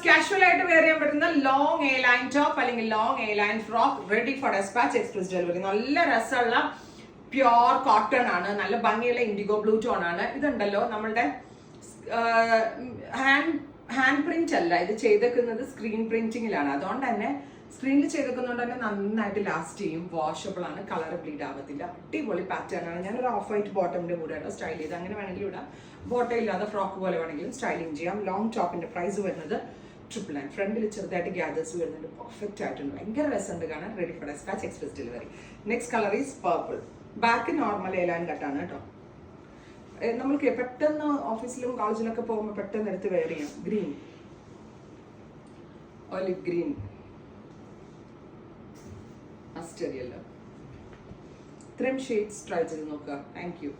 Casual ആയിട്ട് wear ചെയ്യാൻ പറ്റുന്ന ലോങ് എ ലൈൻ ടോപ്പ് അല്ലെങ്കിൽ long A line frock ready for dispatch express delivery. നല്ല രസമുള്ള പ്യോർ കോട്ടൺ ആണ്, നല്ല ഭംഗിയുള്ള ഇൻഡിഗോ ബ്ലൂ ടോൺ ആണ്. ഇതുണ്ടല്ലോ നമ്മളുടെ ഹാൻഡ് പ്രിന്റ് അല്ല, ഇത് ചെയ്തേക്കുന്നത് സ്ക്രീൻ പ്രിന്റിങ്ങിലാണ്. അതുകൊണ്ട് തന്നെ സ്ക്രീനിൽ ചെയ്തേക്കുന്നതുകൊണ്ട് തന്നെ നന്നായിട്ട് ലാസ്റ്റ് ചെയ്യും, വാഷബിൾ ആണ്, കളർ ബ്ലീഡ് ആവത്തില്ല. അടിപൊളി പാറ്റേൺ ആണ്. ഞാനൊരു ഓഫ് വൈറ്റ് ബോട്ടമിന്റെ കൂടെ സ്റ്റൈൽ ചെയ്ത് അങ്ങനെ വേണമെങ്കിലും ഇടാം, ബോട്ടം ഇല്ലാതെ ഫ്രോക്ക് പോലെ വേണമെങ്കിലും സ്റ്റൈലിംഗ് ചെയ്യാം. ലോങ് ടോപ്പിന്റെ പ്രൈസ് വരുന്നത് 999. ഫ്രണ്ടിൽ ചെറുതായിട്ട് ഗ്യാദേഴ്സ് വരുന്നുണ്ട്, പെർഫെക്റ്റ് ആയിട്ടുണ്ട്, ഭയങ്കര രസമുണ്ട് കാണാൻ. Ready for dispatch express delivery. Next colour is purple. Back normal a line കട്ടാണ് കേട്ടോ. നമ്മൾക്ക് പെട്ടെന്ന് ഓഫീസിലും കോളേജിലൊക്കെ പോകുമ്പോൾ പെട്ടെന്ന് എടുത്ത് വെയർ ചെയ്യാം. Green, olive green, mustard yellow, ഇത്രയും ഷെയ്ഡ്സ് ട്രൈ ചെയ്ത് നോക്കുക. Thank you.